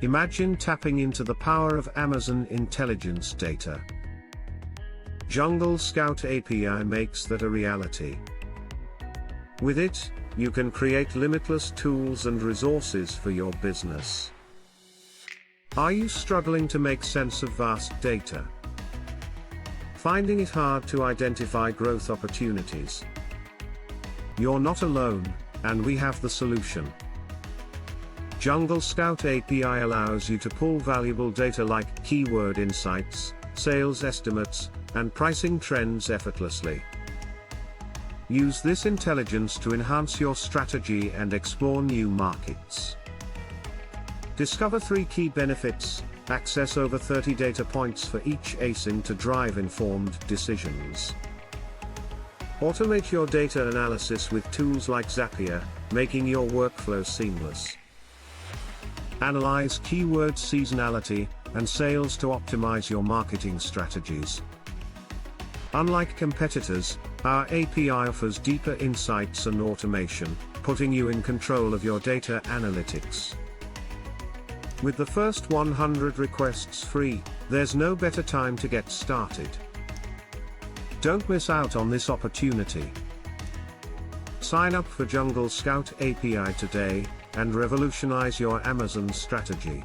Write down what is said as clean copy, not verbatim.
Imagine tapping into the power of Amazon intelligence data. Jungle Scout API makes that a reality. With it, you can create limitless tools and resources for your business. Are you struggling to make sense of vast data? Finding it hard to identify growth opportunities? You're not alone, and we have the solution. Jungle Scout API allows you to pull valuable data like keyword insights, sales estimates, and pricing trends effortlessly. Use this intelligence to enhance your strategy and explore new markets. Discover 3 key benefits: access over 30 data points for each ASIN to drive informed decisions. Automate your data analysis with tools like Zapier, making your workflow seamless. Analyze keyword seasonality and sales to optimize your marketing strategies. Unlike competitors, our API offers deeper insights and automation, putting you in control of your data analytics. With the first 100 requests free, there's no better time to get started. Don't miss out on this opportunity. Sign up for Jungle Scout API today, and revolutionize your Amazon strategy.